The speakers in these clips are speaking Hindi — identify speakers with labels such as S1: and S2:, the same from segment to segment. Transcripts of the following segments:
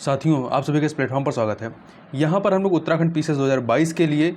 S1: साथियों, आप सभी का इस प्लेटफॉर्म पर स्वागत है। यहाँ पर हम लोग उत्तराखंड पीसीएस 2022 के लिए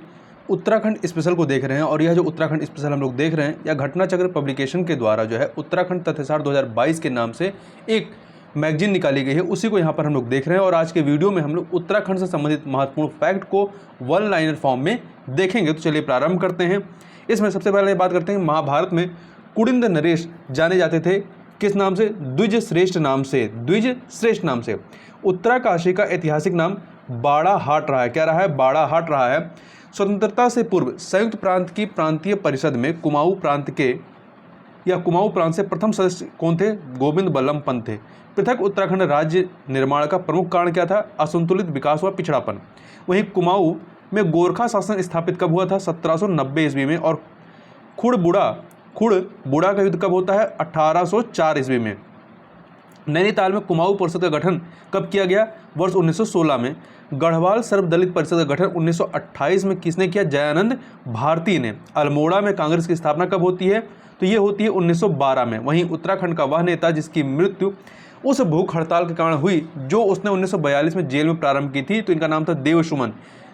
S1: उत्तराखंड स्पेशल को देख रहे हैं और यह जो उत्तराखंड स्पेशल हम लोग देख रहे हैं, यह घटनाचक्र पब्लिकेशन के द्वारा जो है उत्तराखंड तथ्यसार 2022 के नाम से एक मैगजीन निकाली गई है, उसी को यहाँ पर हम लोग देख रहे हैं। और आज के वीडियो में हम लोग उत्तराखंड से संबंधित महत्वपूर्ण फैक्ट को वन लाइनर फॉर्म में देखेंगे। तो चलिए प्रारंभ करते हैं। इसमें सबसे पहले बात करते हैं, महाभारत में कुडिंद नरेश जाने जाते थे किस नाम से? द्विज श्रेष्ठ नाम से। द्विज श्रेष्ठ नाम से। उत्तराकाशी का ऐतिहासिक नाम बाड़ाहाट रहा है। क्या रहा है? बाड़ाहाट रहा है। स्वतंत्रता से पूर्व संयुक्त प्रांत की प्रांतीय परिषद में कुमाऊं प्रांत के या कुमाऊं प्रांत से प्रथम सदस्य कौन थे? गोविंद बल्लभ पंत थे। पृथक उत्तराखंड राज्य निर्माण का प्रमुख कारण क्या था? असंतुलित विकास व पिछड़ापन। वहीं कुमाऊं में गोरखा शासन स्थापित कब हुआ था? 1790 ईस्वी में। और खुड़बुड़ा का युद्ध कब होता है? 1804 ईस्वी में। नैनीताल में कुमाऊं परिषद का गठन कब किया गया? वर्ष 1916 में। गढ़वाल सर्वदलित परिषद का गठन 1928 में किसने किया? जयानंद भारती ने। अल्मोड़ा में कांग्रेस की स्थापना कब होती है? तो ये होती है 1912 में। वहीं उत्तराखंड का वह नेता जिसकी मृत्यु उस भूख हड़ताल के कारण हुई जो उसने 1942 में जेल में प्रारंभ की थी, तो इनका नाम था देवसुमन।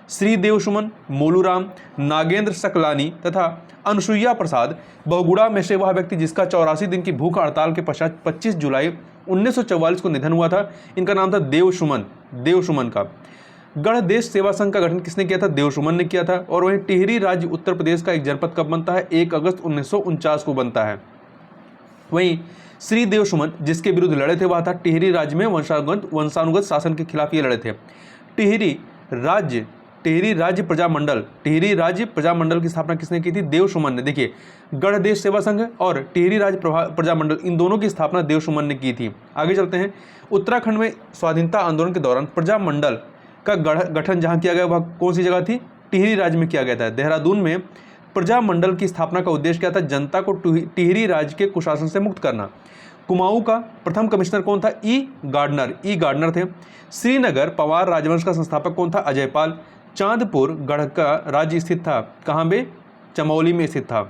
S1: श्री देवसुमन, मोलूराम, नागेंद्र सकलानी तथा अनुसुईया प्रसाद। बहुगुड़ा में से वह व्यक्ति जिसका 84 दिन की भूख हड़ताल के पश्चात 25 जुलाई 1944 को निधन हुआ था, इनका नाम था देवसुमन। देवसुमन का गढ़ देश सेवा संघ का गठन किसने किया था? देवसुमन ने किया था। और वहीं टिहरी राज्य उत्तर प्रदेश का एक जनपद कब बनता है? 1 अगस्त 1949 को बनता है। वहीं श्री देवसुमन जिसके विरुद्ध लड़े थे वह था टिहरी राज्य में वंशानुगत शासन के खिलाफ ये लड़े थे। टिहरी राज्य प्रजामंडल की स्थापना किसने की थी? देवसुमन ने। देखिए, गढ़ देश सेवा संघ और टिहरी राज्य प्रजामंडल, इन दोनों की स्थापना देवसुमन ने की थी। आगे चलते हैं। उत्तराखंड में स्वाधीनता आंदोलन के दौरान प्रजामंडल का गठन जहां किया गया वह कौन सी जगह थी? टिहरी राज्य में किया गया था। देहरादून में प्रजामंडल की स्थापना का उद्देश्य क्या था? जनता को टिहरी राज्य के कुशासन से मुक्त करना। कुमाऊं का प्रथम कमिश्नर कौन था? ई गार्डनर थे। श्रीनगर पवार राजवंश का संस्थापक कौन था? अजयपाल। चांदपुर गढ़ का राज्य स्थित था कहाँ पे? चमोली में स्थित था।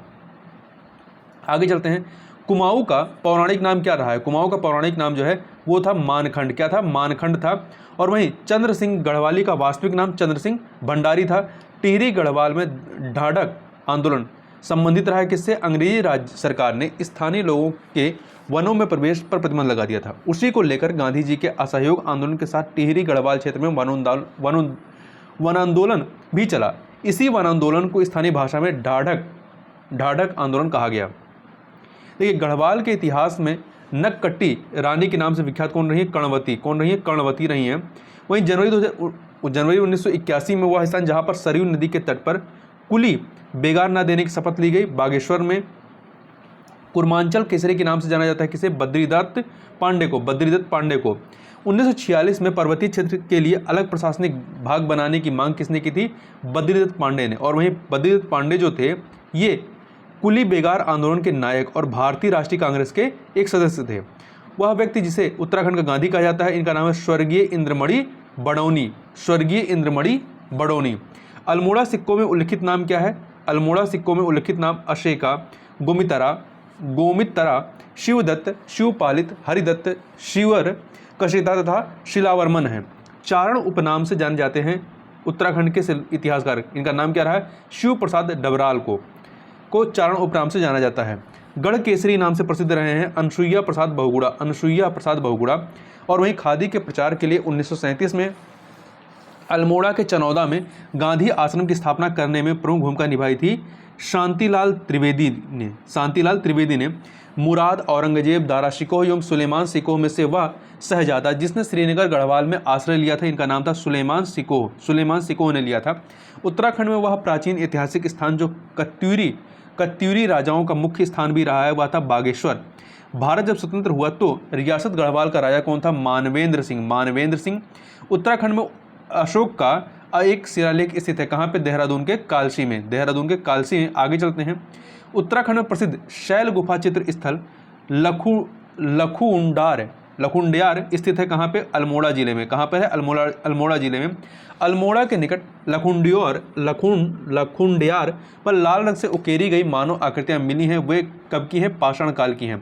S1: आगे चलते हैं। कुमाऊं का पौराणिक नाम क्या रहा है? कुमाऊं का पौराणिक नाम जो है वो था मानखंड। क्या था? मानखंड था। और वहीं चंद्र सिंह गढ़वाली का वास्तविक नाम चंद्र सिंह भंडारी था। टिहरी गढ़वाल में ढाढक आंदोलन संबंधित रहा है किससे? अंग्रेजी राज्य सरकार ने स्थानीय लोगों के वनों में प्रवेश पर प्रतिबंध लगा दिया था। उसी को लेकर गांधी जी के असहयोग आंदोलन के साथ टिहरी गढ़वाल क्षेत्र में वन आंदोलन भी चला। इसी वन आंदोलन को स्थानीय भाषा में ढाढक आंदोलन कहा गया। देखिए, गढ़वाल के इतिहास में नक्कट्टी रानी के नाम से विख्यात कौन रही है? कर्णवती रही हैं। वहीं जनवरी 1981 में वह स्थान जहां पर सरयू नदी के तट पर कुली बेगार न देने की शपथ ली गई। बागेश्वर में कुर्मांचल केसरी के नाम से जाना जाता है किसे? बद्रीदत्त पांडे को। 1946 में पर्वतीय क्षेत्र के लिए अलग प्रशासनिक भाग बनाने की मांग किसने की थी? बद्रीदत्त पांडे ने। और वहीं बद्रीदत्त पांडे जो थे ये कुली बेगार आंदोलन के नायक और भारतीय राष्ट्रीय कांग्रेस के एक सदस्य थे। वह व्यक्ति जिसे उत्तराखंड का गांधी कहा जाता है, इनका नाम है स्वर्गीय इंद्रमणि बडौनी। अल्मोड़ा सिक्कों में उल्लिखित नाम क्या है? अल्मोड़ा सिक्कों में उल्लिखित नाम अशेका, गोमितरा, शिवदत्त, शिवपालित, हरिदत्त, शिवर, कशिता तथा शिलावर्मन है। चारण उपनाम से जाने जाते हैं उत्तराखंड के इतिहासकार, इनका नाम क्या रहा है? शिव प्रसाद डबराल को चारण उपनाम से जाना जाता है। गढ़ केसरी नाम से प्रसिद्ध रहे हैं अनुसुईया प्रसाद बहुगुड़ा। और वहीं खादी के प्रचार के लिए 1937 में अल्मोड़ा के चनौदा में गांधी आश्रम की स्थापना करने में प्रमुख भूमिका निभाई थी शांतिलाल त्रिवेदी ने। मुराद, औरंगजेब, दारा शिकोह एवं सुलेमान शिकोह में से वह शहजादा जिसने श्रीनगर गढ़वाल में आश्रय लिया था, इनका नाम था सुलेमान शिकोह ने लिया था। उत्तराखंड में वह प्राचीन ऐतिहासिक स्थान जो कत्यूरी राजाओं का मुख्य स्थान भी रहा है वह था बागेश्वर। भारत जब स्वतंत्र हुआ तो रियासत गढ़वाल का राजा कौन था? मानवेंद्र सिंह। उत्तराखंड में अशोक का एक शिलालेख स्थित है कहाँ पे? देहरादून के कालसी में। आगे चलते हैं। उत्तराखंड में प्रसिद्ध शैल गुफा चित्र स्थल लखुंडियार स्थित है कहाँ पे? अल्मोड़ा जिले में। कहाँ पर है? अल्मोड़ा जिले में। अल्मोड़ा के निकट लखुंडियार पर लाल रंग से उकेरी गई मानव आकृतियां मिली हैं। वे कब की हैं? पाषाण काल की हैं।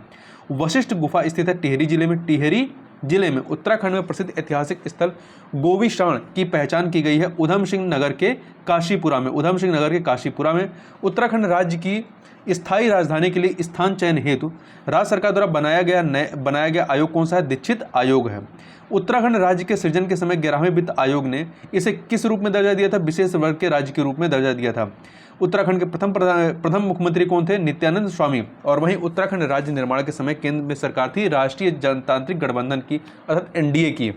S1: वशिष्ठ गुफा स्थित है टिहरी जिले में। टिहरी जिले में उत्तराखंड में प्रसिद्ध ऐतिहासिक स्थल गोविशाण की पहचान की गई है उधम सिंह नगर के काशीपुरा में। उधम सिंह नगर के काशीपुरा में उत्तराखंड राज्य की स्थायी राजधानी के लिए स्थान चयन हेतु राज्य सरकार द्वारा बनाया गया आयोग कौन सा है? दीक्षित आयोग है। उत्तराखंड राज्य के सृजन के समय 11वें वित्त आयोग ने इसे किस रूप में दर्जा दिया था? विशेष वर्ग के राज्य के रूप में दर्जा दिया था। उत्तराखंड के प्रथम मुख्यमंत्री कौन थे? नित्यानंद स्वामी। और वहीं उत्तराखंड राज्य निर्माण के समय केंद्र में सरकार थी राष्ट्रीय जनतांत्रिक गठबंधन की, अर्थात एनडीए की,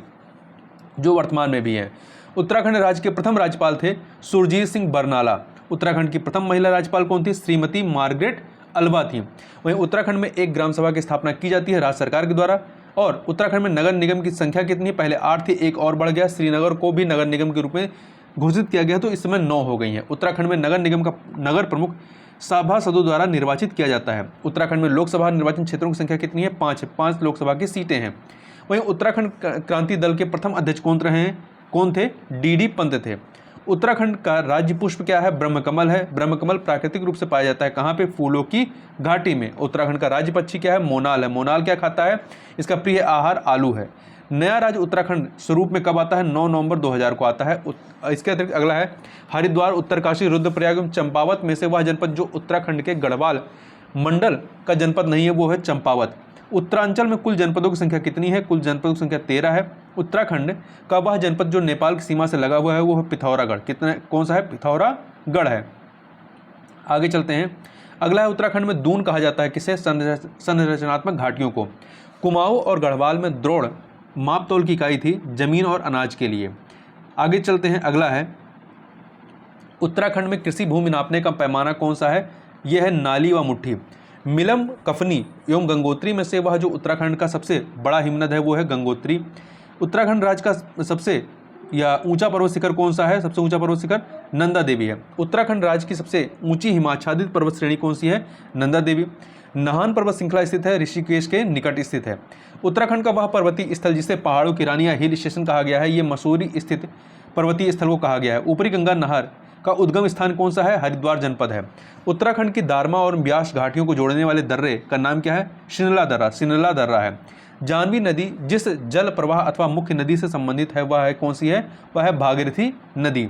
S1: जो वर्तमान में भी है। उत्तराखंड राज्य के प्रथम राज्यपाल थे सुरजीत सिंह बरनाला। उत्तराखंड की प्रथम महिला राज्यपाल कौन थी? श्रीमती मार्गरेट अल्वा थी। वहीं उत्तराखंड में एक ग्राम सभा की स्थापना की जाती है राज्य सरकार के द्वारा। और उत्तराखंड में नगर निगम की संख्या कितनी है? पहले 8 थी, एक और बढ़ गया, श्रीनगर को भी नगर निगम के रूप में घोषित किया गया, तो इस समय 9 हो गई हैं। उत्तराखंड में नगर निगम का नगर प्रमुख सभासदों द्वारा निर्वाचित किया जाता है। उत्तराखंड में लोकसभा निर्वाचन क्षेत्रों की संख्या कितनी है? 5 लोकसभा की सीटें हैं। वहीं उत्तराखंड क्रांति दल के प्रथम अध्यक्ष कौन थे? डीडी पंत थे। उत्तराखंड का राज्य पुष्प क्या है? ब्रह्मकमल है। ब्रह्मकमल प्राकृतिक रूप से पाया जाता है कहाँ पे? फूलों की घाटी में। उत्तराखंड का राज्य पक्षी क्या है? मोनाल है। मोनाल क्या खाता है? इसका प्रिय आहार आलू है। नया राज्य उत्तराखंड स्वरूप में कब आता है? 9 नवंबर 2000 को आता है। इसके अतिरिक्त अगला है हरिद्वार, उत्तरकाशी, रुद्रप्रयाग एवं चंपावत में से वह जनपद जो उत्तराखंड के गढ़वाल मंडल का जनपद नहीं है, वो है चंपावत। उत्तरांचल में कुल जनपदों की संख्या कितनी है? कुल जनपदों की संख्या 13 है। उत्तराखंड का वह जनपद जो नेपाल की सीमा से लगा हुआ है वो है पिथौरागढ़। कौन सा है? पिथौरागढ़ है। आगे चलते हैं। अगला है उत्तराखंड में दून कहा जाता है किसे? संरचनात्मक घाटियों को। कुमाऊं और गढ़वाल में द्रोण मापतोल की इकाई थी जमीन और अनाज के लिए। आगे चलते हैं। अगला है उत्तराखंड में कृषि भूमि नापने का पैमाना कौन सा है? यह है नाली व मुट्ठी। मिलम, कफनी एवं गंगोत्री में से वह जो उत्तराखंड का सबसे बड़ा हिमनद है वो है गंगोत्री। उत्तराखंड राज्य का सबसे ऊंचा पर्वत शिखर कौन सा है? सबसे ऊंचा पर्वत शिखर नंदा देवी है। उत्तराखंड राज्य की सबसे ऊंची हिमाच्छादित पर्वत श्रेणी कौन सी है? नंदा देवी। नाहन पर्वत श्रृंखला स्थित है ऋषिकेश के निकट स्थित है। उत्तराखंड का वह पर्वतीय स्थल जिसे पहाड़ों की रानी या हिल स्टेशन कहा गया है, ये मसूरी स्थित पर्वतीय स्थल को कहा गया है। ऊपरी गंगा नहर का उद्गम स्थान कौन सा है? हरिद्वार जनपद है। उत्तराखंड की दारमा और ब्यास घाटियों को जोड़ने वाले दर्रे का नाम क्या है? सिनला दर्रा है। जानवी नदी जिस जल प्रवाह अथवा मुख्य नदी से संबंधित है वह है कौन सी है? वह है भागीरथी नदी।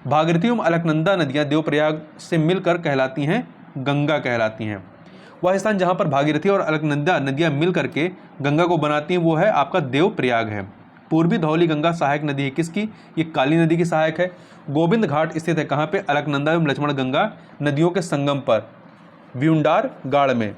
S1: भागीरथी एवं अलकनंदा नदियां देवप्रयाग से मिलकर कहलाती हैं गंगा कहलाती हैं। वह स्थान जहां पर भागीरथी और अलकनंदा नदियां मिल करके गंगा को बनाती हैं वो है आपका देवप्रयाग है। पूर्वी धौली गंगा सहायक नदी है किसकी? ये काली नदी की सहायक है। गोविंद घाट स्थित है कहाँ पे? अलकनंदा एवं लक्ष्मण गंगा नदियों के संगम पर व्युंडार गाड़ में।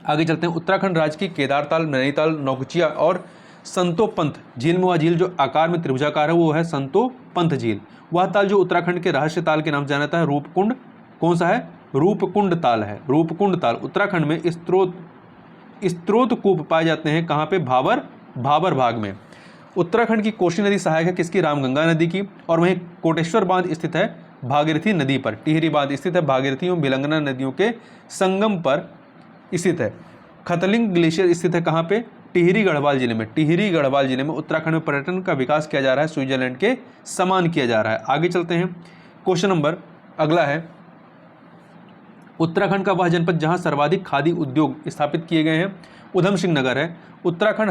S1: आगे चलते हैं। उत्तराखंड राज्य की केदारताल, नैनीताल, नौकुचिया और संतोपंथ झील में वह झील जो आकार में त्रिभुजाकार है वो है संतोपंथ झील। वह ताल जो उत्तराखंड के रहस्य ताल के नाम से जाना जाता है रूपकुंड, कौन सा है? रूपकुंड ताल है। रूपकुंड ताल। उत्तराखंड में स्त्रोत कूप पाए जाते हैं कहाँ पे? भाबर भाग में। उत्तराखंड की कोशी नदी सहायक है किसकी? रामगंगा नदी की। और वहीं कोटेश्वर बांध स्थित है भागीरथी नदी पर। टिहरी बांध स्थित है भागीरथी एवं भिलंगना नदियों के संगम पर स्थित है। खतलिंग ग्लेशियर स्थित है कहाँ पे? टिहरी गढ़वाल जिले में। टिहरी गढ़वाल जिले में उत्तराखंड में पर्यटन का विकास किया जा रहा है, स्विट्जरलैंड के समान किया जा रहा है। आगे चलते हैं। क्वेश्चन नंबर अगला है उत्तराखंड का वह जनपद जहां सर्वाधिक खादी उद्योग स्थापित किए गए हैं उधम सिंह नगर है। उत्तराखंड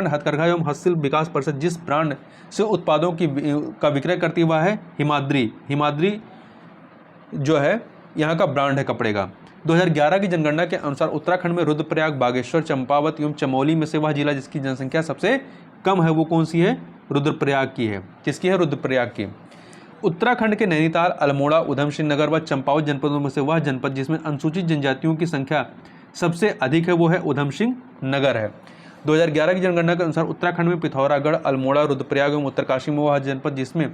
S1: हथकरघा एवं हस्तशिल्प विकास परिषद जिस ब्रांड से उत्पादों का विक्रय करती है वह है हिमाद्री। हिमाद्री जो है यहाँ का ब्रांड है कपड़े का। 2011 की जनगणना के अनुसार उत्तराखंड में रुद्रप्रयाग, बागेश्वर, चंपावत एवं चमोली में से वह जिला जिसकी जनसंख्या सबसे कम है वो कौन सी है? रुद्रप्रयाग की है। किसकी है? रुद्रप्रयाग की। उत्तराखंड के नैनीताल, अल्मोड़ा, उधम सिंह नगर व चंपावत जनपदों में से वह जनपद जिसमें अनुसूचित जनजातियों की संख्या सबसे अधिक है वो है उधम सिंह नगर है। 2011 की जनगणना के अनुसार उत्तराखंड में पिथौरागढ़, अल्मोड़ा, रुद्रप्रयाग एवं उत्तरकाशी में वह जनपद जिसमें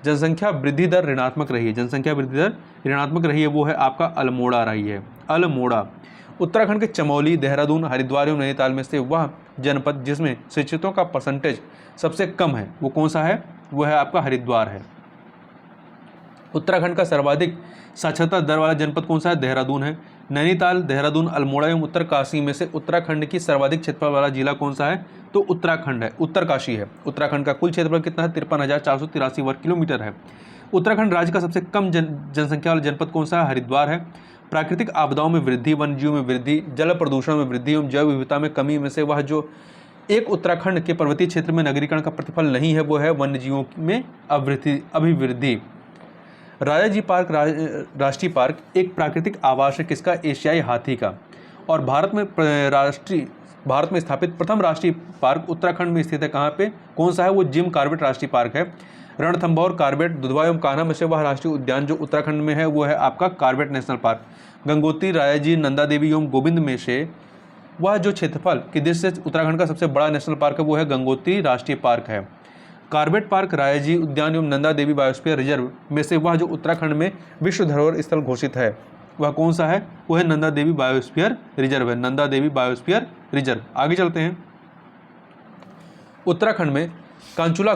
S1: जनसंख्या वृद्धि दर ऋणात्मक रही है, जनसंख्या वृद्धि दर ऋणात्मक रही है वो है आपका अल्मोड़ा रही है। अल्मोड़ा। उत्तराखंड के चमोली, देहरादून, हरिद्वार एवं नैनीताल में से वह जनपद जिसमें शिक्षितों का परसेंटेज सबसे कम है वो कौन सा है? वो है आपका हरिद्वार है। उत्तराखंड का सर्वाधिक साक्षरता दर वाला जनपद कौन सा है? देहरादून है। नैनीताल, देहरादून, अल्मोड़ा एवं उत्तरकाशी में से उत्तराखंड की सर्वाधिक क्षेत्रफल वाला जिला कौन सा है? तो उत्तराखंड है, उत्तरकाशी है। उत्तराखंड का कुल क्षेत्रफल कितना है? 53,483 वर्ग किलोमीटर है। उत्तराखंड राज्य का सबसे कम जनसंख्या वाला जनपद कौन सा है? हरिद्वार है। प्राकृतिक आपदाओं में वृद्धि, वन्यजीव में वृद्धि, जल प्रदूषण में वृद्धि एवं जैव विविधता में कमी में से वह जो एक उत्तराखंड के पर्वतीय क्षेत्र में नगरीकरण का प्रतिफल नहीं है, वो है वन्यजीवों में अभिवृद्धि। राजाजी पार्क राष्ट्रीय पार्क एक प्राकृतिक आवास है किसका? एशियाई हाथी का। और भारत में स्थापित प्रथम राष्ट्रीय पार्क उत्तराखंड में स्थित है। कहाँ पे? कौन सा है? वो जिम कॉर्बेट राष्ट्रीय पार्क है। रणथंभौर, कॉर्बेट, दुधवा एवं कान्हा में से वह राष्ट्रीय उद्यान जो उत्तराखंड में है वो है आपका Corbett National Park. Gangotri, Rajaji, Nanda Devi एवं गोविंद में से वह जो क्षेत्रफल की दृष्टि से उत्तराखंड का सबसे बड़ा नेशनल पार्क है वो है गंगोत्री राष्ट्रीय पार्क है। कॉर्बेट पार्क, राजाजी उद्यान एवं नंदा देवी बायोस्फीयर रिजर्व में से वह जो उत्तराखंड में विश्व धरोहर स्थल घोषित है वह कौन सा है? वो है नंदा देवी बायोस्फीयर रिजर्व है, नंदा देवी बायोस्फीयर रिजर्व। आगे चलते हैं। उत्तराखंड में कांचुला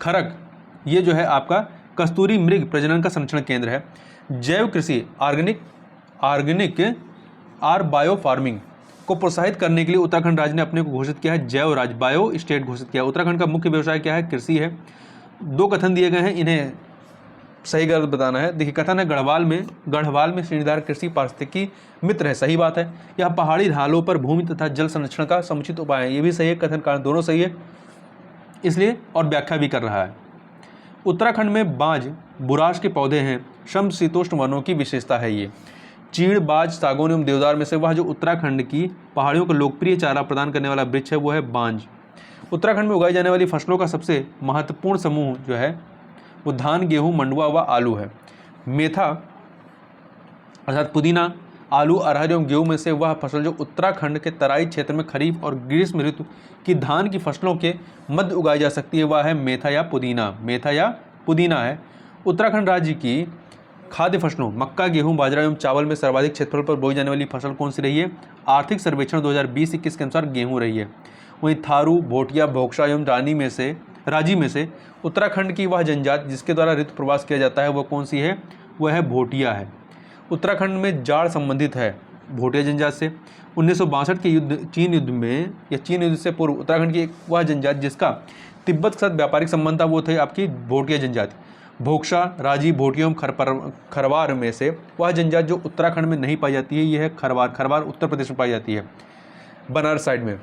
S1: खरक ये जो है आपका कस्तूरी मृग प्रजनन का संरक्षण केंद्र है। जैव कृषि ऑर्गेनिक आर बायो फार्मिंग को प्रोत्साहित करने के लिए उत्तराखंड राज्य ने अपने को घोषित किया है जैव राज्य, बायो स्टेट घोषित किया। उत्तराखंड का मुख्य व्यवसाय क्या है? कृषि है। 2 कथन दिए गए हैं, इन्हें सही गलत बताना है। देखिए, कथन है गढ़वाल में श्रेणीदार कृषि पारिस्थितिकी मित्र है, सही बात है। यह पहाड़ी ढालों पर भूमि तथा जल संरक्षण का समुचित उपाय है, ये भी सही है। कथन कारण दोनों सही है इसलिए, और व्याख्या भी कर रहा है। उत्तराखंड में बांज बुराश के पौधे हैं, समशीतोष्ण वनों की विशेषता है ये। चीड़, बाज, सागौन एवं देवदार में से वह जो उत्तराखंड की पहाड़ियों को लोकप्रिय चारा प्रदान करने वाला वृक्ष है वो है बांज। उत्तराखंड में उगाई जाने वाली फसलों का सबसे महत्वपूर्ण समूह जो है वो धान, गेहूं, मंडुआ व आलू है। मेथा अर्थात पुदीना, आलू, अरहर एवं गेहूं में से वह फसल जो उत्तराखंड के तराई क्षेत्र में खरीफ और ग्रीष्म ऋतु की धान की फसलों के मध्य उगाई जा सकती है, वह है मेथा या पुदीना है। उत्तराखंड राज्य की खाद्य फसलों मक्का, गेहूं, बाजरा एवं चावल में सर्वाधिक क्षेत्रफल पर बोई जाने वाली फसल कौन सी रही है? आर्थिक सर्वेक्षण 2020-21 के अनुसार गेहूं रही है। वहीं थारू, भोटिया, भोक्सा एवं राजी में से उत्तराखंड की वह जनजाति जिसके द्वारा ऋतु प्रवास किया जाता है वह कौन सी है? वह है भोटिया है। उत्तराखंड में जाड़ संबंधित है भोटिया जनजाति से। 1962 के चीन युद्ध से पूर्व उत्तराखंड की वह जनजाति जिसका तिब्बत के साथ व्यापारिक संबंध था वो थे आपकी भोटिया जनजाति। भोक्सा, राजी, भोटिया एवं खरवार में से वह जनजाति जो उत्तराखंड में नहीं पाई जाती है यह है खरवार उत्तर प्रदेश में पाई जाती है, बनारस साइड में।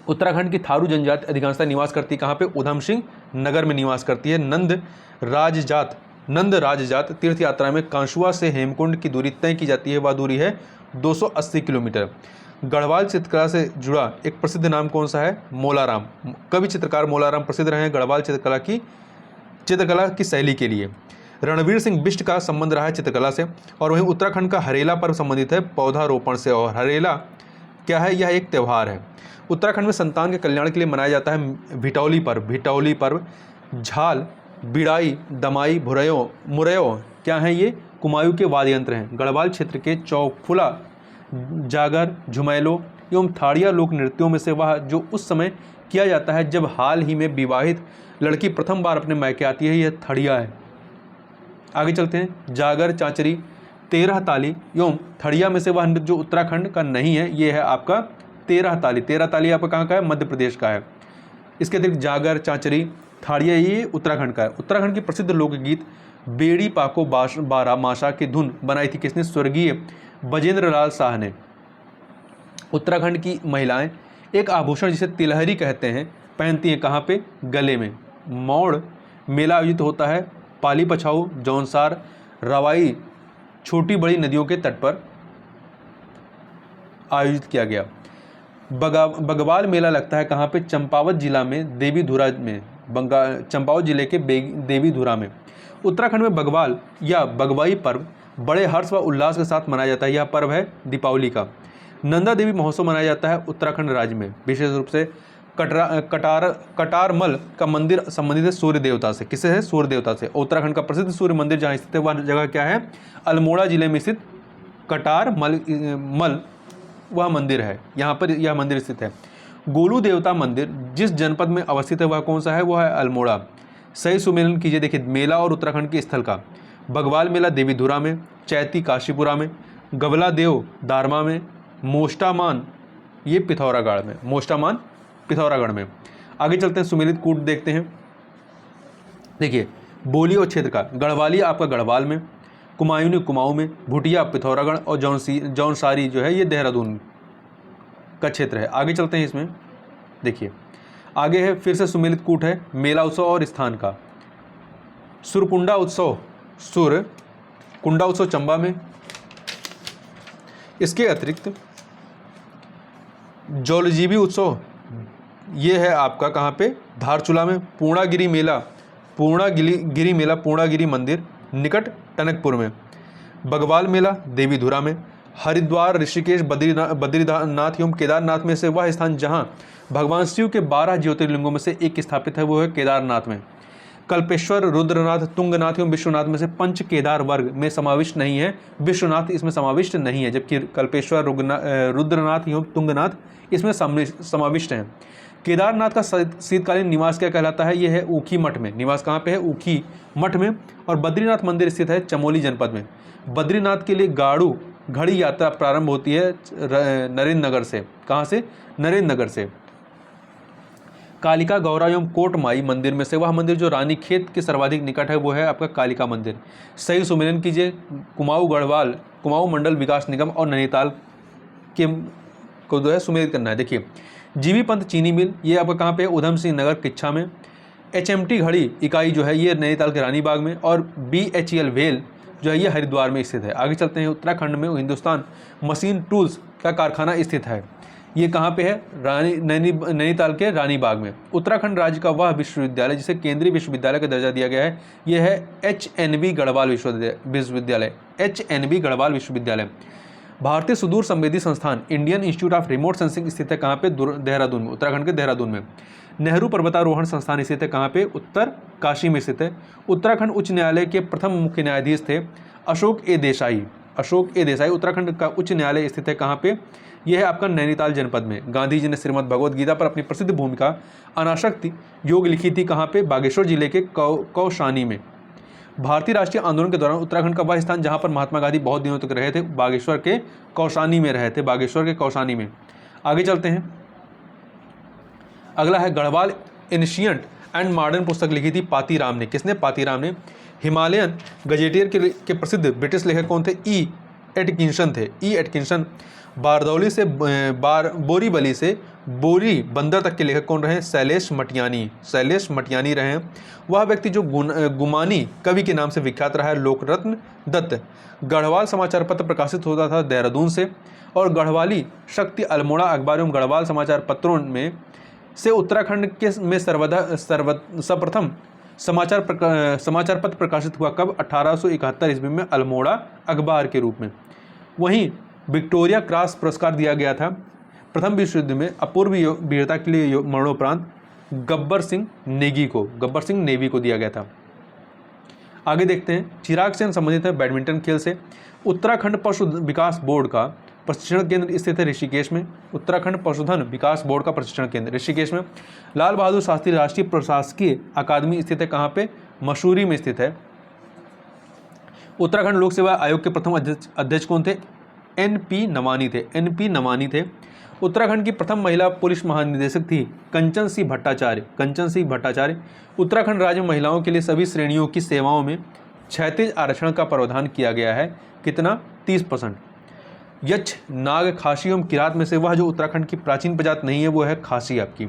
S1: उत्तराखंड की थारू जनजाति अधिकांशतः निवास करती है कहाँ पे? उधम सिंह नगर में निवास करती है। नंद राजजात तीर्थ यात्रा में कांसुआ से हेमकुंड की दूरी तय की जाती है, वह दूरी है 280 किलोमीटर। गढ़वाल चित्रकला से जुड़ा एक प्रसिद्ध नाम कौन सा है? मोलाराम। कवि चित्रकार मोलाराम प्रसिद्ध रहे हैं गढ़वाल चित्रकला की शैली के लिए। रणवीर सिंह बिष्ट का संबंध रहा है चित्रकला से। और वहीं उत्तराखंड का हरेला पर्व संबंधित है पौधारोपण से। और हरेला क्या है? यह एक त्यौहार है। उत्तराखंड में संतान के कल्याण के लिए मनाया जाता है भिटौली पर्व। झाल, बिड़ाई, दमाई, मुरयो क्या है? ये कुमायूं के वाद्य यंत्र हैं। गढ़वाल क्षेत्र के चौफुला, जागर, झुमैलो एवं थाड़िया लोक नृत्यों में से वह जो उस समय किया जाता है जब हाल ही में विवाहित लड़की प्रथम बार अपने मायके आती है, यह थड़िया है। आगे चलते हैं। जागर, चांचरी, 13 ताली एवं थड़िया में से वह नृत्य जो उत्तराखंड का नहीं है ये है आपका 13 ताली आपका कहाँ का है? मध्य प्रदेश का है। इसके अतिरिक्त जागर, चांचरी, थाड़िया ये उत्तराखंड का है। उत्तराखंड की प्रसिद्ध लोकगीत बेड़ी पाको बारा माशा की धुन बनाई थी किसने? स्वर्गीय बजेंद्र लाल शाह ने। उत्तराखंड की महिलाएं एक आभूषण जिसे तिलहरी कहते हैं पहनती हैं कहाँ पे? गले में। मौड़ मेला आयोजित होता है पाली पछाऊ, जौनसार, रवाई छोटी बड़ी नदियों के तट पर आयोजित किया गया। बगवाल मेला लगता है कहाँ पे? चंपावत जिला में देवीधुरा में, चंपावत जिले के देवीधुरा में। उत्तराखंड में बगवाल या बगवाई पर्व बड़े हर्ष व उल्लास के साथ मनाया जाता है। यह पर्व है दीपावली का। नंदा देवी महोत्सव मनाया जाता है उत्तराखंड राज्य में। विशेष रूप से कटारमल का मंदिर संबंधित है सूर्य देवता से। किससे है? सूर्य देवता से। उत्तराखंड का प्रसिद्ध सूर्य मंदिर जहाँ स्थित है वह जगह क्या है? अल्मोड़ा जिले में स्थित कटारमल वह मंदिर है, यहाँ पर यह मंदिर स्थित है। गोलू देवता मंदिर जिस जनपद में अवस्थित है वह कौन सा है? वह है अल्मोड़ा। सही सुमेलन कीजिए। देखिए, मेला और उत्तराखंड के स्थल का। बगवाल मेला देवीधुरा में, चैती काशीपुरा में, गवला देव दारमा में, मोष्टामान ये पिथौरागढ़ में। आगे चलते हैं, सुमेलित कूट देखते हैं। देखिए, बोली और क्षेत्र का। गढ़वाली आपका गढ़वाल में, कुमायूनी कुमाऊं में, भुटिया पिथौरागढ़ और जौनसारी जो है ये देहरादून। का क्षेत्र है। आगे चलते हैं इसमें, देखिए आगे है फिर से सुमेलित कूट है, मेला उत्सव और स्थान का। सुरकुंडा उत्सव, सुरकुंडा उत्सव चंबा में। इसके अतिरिक्त जौलजीबी उत्सव, ये है आपका कहाँ पे, धारचूला में। पूर्णागिरी मेला, पूर्णागिरी मंदिर निकट टनकपुर में। बगवाल मेला देवीधुरा में। हरिद्वार, ऋषिकेश, बद्रीनाथ एवं केदारनाथ में से वह स्थान जहां भगवान शिव के 12 ज्योतिर्लिंगों में से एक स्थापित है वो है केदारनाथ में। कल्पेश्वर, रुद्रनाथ, तुंगनाथ एवं विश्वनाथ में से पंच केदार वर्ग में समाविष्ट नहीं है, विश्वनाथ इसमें समाविष्ट नहीं है, जबकि कल्पेश्वर, रुद्रनाथ एवं तुंगनाथ इसमें समाविष्ट हैं। केदारनाथ का शीतकालीन निवास क्या कहलाता है, यह है ऊखी मठ में। निवास कहाँ पे है, ऊखी मठ में। और बद्रीनाथ मंदिर स्थित है चमोली जनपद में। बद्रीनाथ के लिए गाड़ू घड़ी यात्रा प्रारंभ होती है नरेंद्र नगर से। कहाँ से, नरेंद्र नगर से। कालिका, गौरा एवं कोटमाई मंदिर में से वह मंदिर जो रानी खेत के सर्वाधिक निकट है वो है आपका कालिका मंदिर। सही सुमेलन कीजिए, कुमाऊं गढ़वाल, कुमाऊं मंडल विकास निगम और नैनीताल के को जो है सुमेलित करना है। देखिए जीवी पंत चीनी मिल, ये आपका कहाँ पे है, उधम सिंह नगर किच्छा में। HMT घड़ी इकाई जो है ये नैनीताल के रानी बाग में। और BHEL वेल जो है ये हरिद्वार में स्थित है। आगे चलते हैं, उत्तराखंड में हिंदुस्तान मशीन टूल्स का कारखाना स्थित है, ये कहाँ पे है, नैनीताल के रानी बाग में। उत्तराखंड राज्य का वह विश्वविद्यालय जिसे केंद्रीय विश्वविद्यालय का दर्जा दिया गया है यह है HNB गढ़वाल विश्वविद्यालय, HNB गढ़वाल विश्वविद्यालय। भारतीय सुदूर संवेदी संस्थान Indian institute of remote sensing स्थित है कहाँ पे, देहरादून में, उत्तराखंड के देहरादून में। नेहरू पर्वतारोहण संस्थान स्थित है कहाँ पे, उत्तर काशी में स्थित है। उत्तराखंड उच्च न्यायालय के प्रथम मुख्य न्यायाधीश थे अशोक ए देसाई, उत्तराखंड का उच्च न्यायालय स्थित है कहाँ पे, यह है आपका नैनीताल जनपद में। गांधी जी ने श्रीमद् भगवद गीता पर अपनी प्रसिद्ध भूमिका अनासक्ति योग लिखी थी कहाँ पे, बागेश्वर जिले के कौशानी में। भारतीय राष्ट्रीय आंदोलन के दौरान उत्तराखंड का वह स्थान जहाँ पर महात्मा गांधी बहुत दिनों तक रहे थे, बागेश्वर के कौशानी में रहे थे, बागेश्वर के कौशानी में। आगे चलते हैं, अगला है गढ़वाल एंशिएंट एंड मॉडर्न पुस्तक लिखी थी पातीराम ने। किसने, पातीराम ने। हिमालयन गजेटियर के प्रसिद्ध ब्रिटिश लेखक कौन थे, ई एटकिंसन थे, ई एटकिंसन। बारदौली से बोरीवली से बोरी बंदर तक के लेखक कौन रहे, शैलेश मटियानी रहे। वह व्यक्ति जो गुमानी कवि के नाम से विख्यात रहा है, लोकरत्न दत्त। गढ़वाल समाचार पत्र प्रकाशित होता था देहरादून से। और गढ़वाली शक्ति, अल्मोड़ा अखबार एवं गढ़वाल समाचार पत्रों में से उत्तराखंड के में सर्वप्रथम समाचार पत्र प्रकाशित हुआ कब, 1871 ईस्वी में अल्मोड़ा अखबार के रूप में। वहीं विक्टोरिया क्रॉस पुरस्कार दिया गया था प्रथम विश्व युद्ध में अपूर्व वीरता के लिए मरणोपरांत गब्बर सिंह नेगी को दिया गया था। आगे देखते हैं, चिराग सेन संबंधित है बैडमिंटन खेल से। उत्तराखंड पशु विकास बोर्ड का प्रशिक्षण केंद्र स्थित है ऋषिकेश में। उत्तराखंड पशुधन विकास बोर्ड का प्रशिक्षण केंद्र ऋषिकेश में। लाल बहादुर शास्त्री राष्ट्रीय प्रशासकीय अकादमी स्थित है कहाँ पे, मसूरी में स्थित है। उत्तराखंड लोक सेवा आयोग के प्रथम अध्यक्ष कौन थे, NP नवानी थे। उत्तराखंड की प्रथम महिला पुलिस महानिदेशक थी कंचन सिंह भट्टाचार्य। उत्तराखंड राज्य में महिलाओं के लिए सभी श्रेणियों की सेवाओं में क्षैतिज आरक्षण का प्रावधान किया गया है, कितना, 30%। यक्ष, नाग, खासी एवं किरात में से वह जो उत्तराखंड की प्राचीन प्रजाति नहीं है वो है खासी आपकी।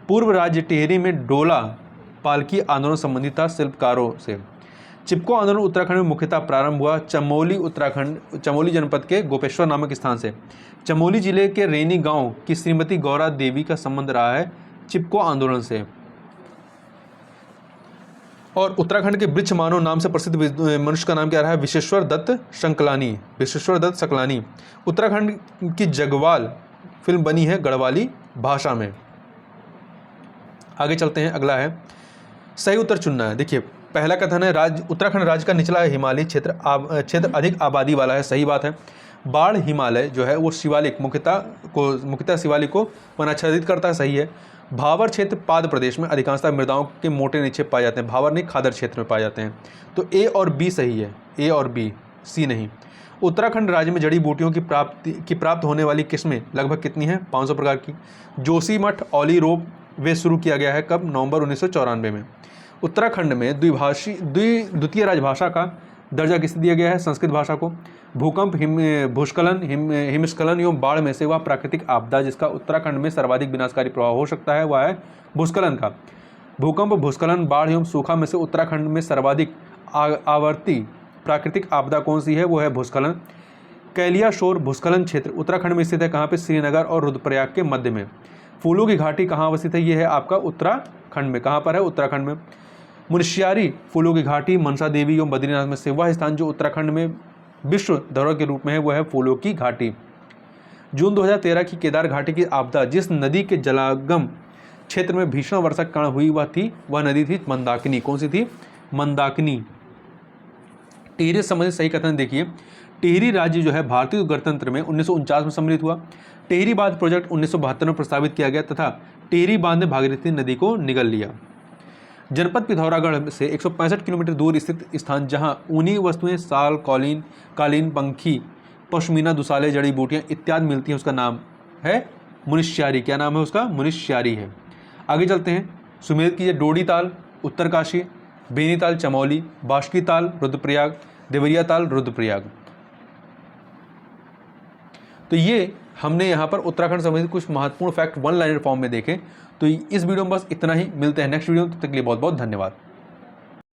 S1: पूर्व राज्य टिहरी में डोला पालकी आंदोलन संबंधित था शिल्पकारों से। चिपको आंदोलन उत्तराखंड में मुख्यतः प्रारंभ हुआ चमोली जनपद के गोपेश्वर नामक स्थान से। चमोली जिले के रेनी गांव की श्रीमती गौरा देवी का संबंध रहा है चिपको आंदोलन से। और उत्तराखंड के वृक्ष मानव नाम से प्रसिद्ध मनुष्य का नाम क्या रहा है, विश्वेश्वर दत्त सकलानी। उत्तराखंड की जगवाल फिल्म बनी है गढ़वाली भाषा में। आगे चलते हैं, अगला है सही उत्तर चुनना है। देखिए पहला कथन है उत्तराखंड राज्य का निचला हिमालयी क्षेत्र अधिक आबादी वाला है, सही बात है। बाढ़ हिमालय जो है वो शिवालिक मुख्यतः शिवालिक को वनाच्छादित करता है, सही है। भावर क्षेत्र पाद प्रदेश में अधिकांशतः मृदाओं के मोटे निक्षेप पाए जाते हैं, भावर नहीं खादर क्षेत्र में पाए जाते हैं। तो A और B सही है, A और B, C नहीं। उत्तराखंड राज्य में जड़ी बूटियों की प्राप्त होने वाली किस्में लगभग कितनी हैं, 500 प्रकार की। जोशीमठ ऑली रोप वे शुरू किया गया है कब, नवंबर 1994 में। उत्तराखंड में द्वितीय राजभाषा का दर्जा किसे दिया गया है, संस्कृत भाषा को। भूकंप, भूस्खलन, हिमस्खलन एवं बाढ़ में से वह प्राकृतिक आपदा जिसका उत्तराखंड में सर्वाधिक विनाशकारी प्रभाव हो सकता है वह है भूस्खलन का। भूकंप, भूस्खलन, बाढ़ एवं सूखा में से उत्तराखंड में सर्वाधिक आवर्ती प्राकृतिक आपदा कौन सी है? वो है भूस्खलन। कैलियाशोर भूस्खलन क्षेत्र उत्तराखंड में स्थित है, कहाँ पे? श्रीनगर और रुद्रप्रयाग के मध्य में। फूलों की घाटी कहाँ अवस्थित है? ये है आपका उत्तराखंड में। कहाँ पर है? उत्तराखंड में। मुनस्यारी फूलों की घाटी मनसा देवी एवं बद्रीनाथ में से वह स्थान जो उत्तराखंड में विश्व धरोहर के रूप में है वह है फूलों की घाटी। जून 2013 की केदार घाटी की आपदा जिस नदी के जलागम क्षेत्र में भीषण वर्षा के कारण हुई वह नदी थी मंदाकिनी। कौन सी थी? मंदाकिनी। टिहरी से संबंधित सही कथन देखिए, टिहरी राज्य जो है भारतीय गणतंत्र में 1949 में सम्मिलित हुआ। टिहरी बांध प्रोजेक्ट 1972 में प्रस्तावित किया गया तथा टिहरी बांध ने भागीरथी नदी को निगल लिया। जनपद पिथौरागढ़ से 165 किलोमीटर दूर स्थित स्थान जहां ऊनी वस्तुएं साल, कालीन, पंखी, पश्मीना, दुसाले, जड़ी बूटियां इत्यादि मिलती हैं उसका नाम है मुनस्यारी। क्या नाम है उसका? मुनस्यारी है। आगे चलते हैं, सुमेध कीजिए। डोडी ताल उत्तरकाशी, बेनीताल चमौली, बाष्की ताल रुद्रप्रयाग, देवरिया ताल रुद्रप्रयाग। तो ये हमने यहाँ पर उत्तराखंड संबंधित कुछ महत्वपूर्ण फैक्ट वन लाइनर फॉर्म में देखे। तो इस वीडियो में बस इतना ही, मिलते हैं नेक्स्ट वीडियो में, तब तक के लिए बहुत बहुत धन्यवाद।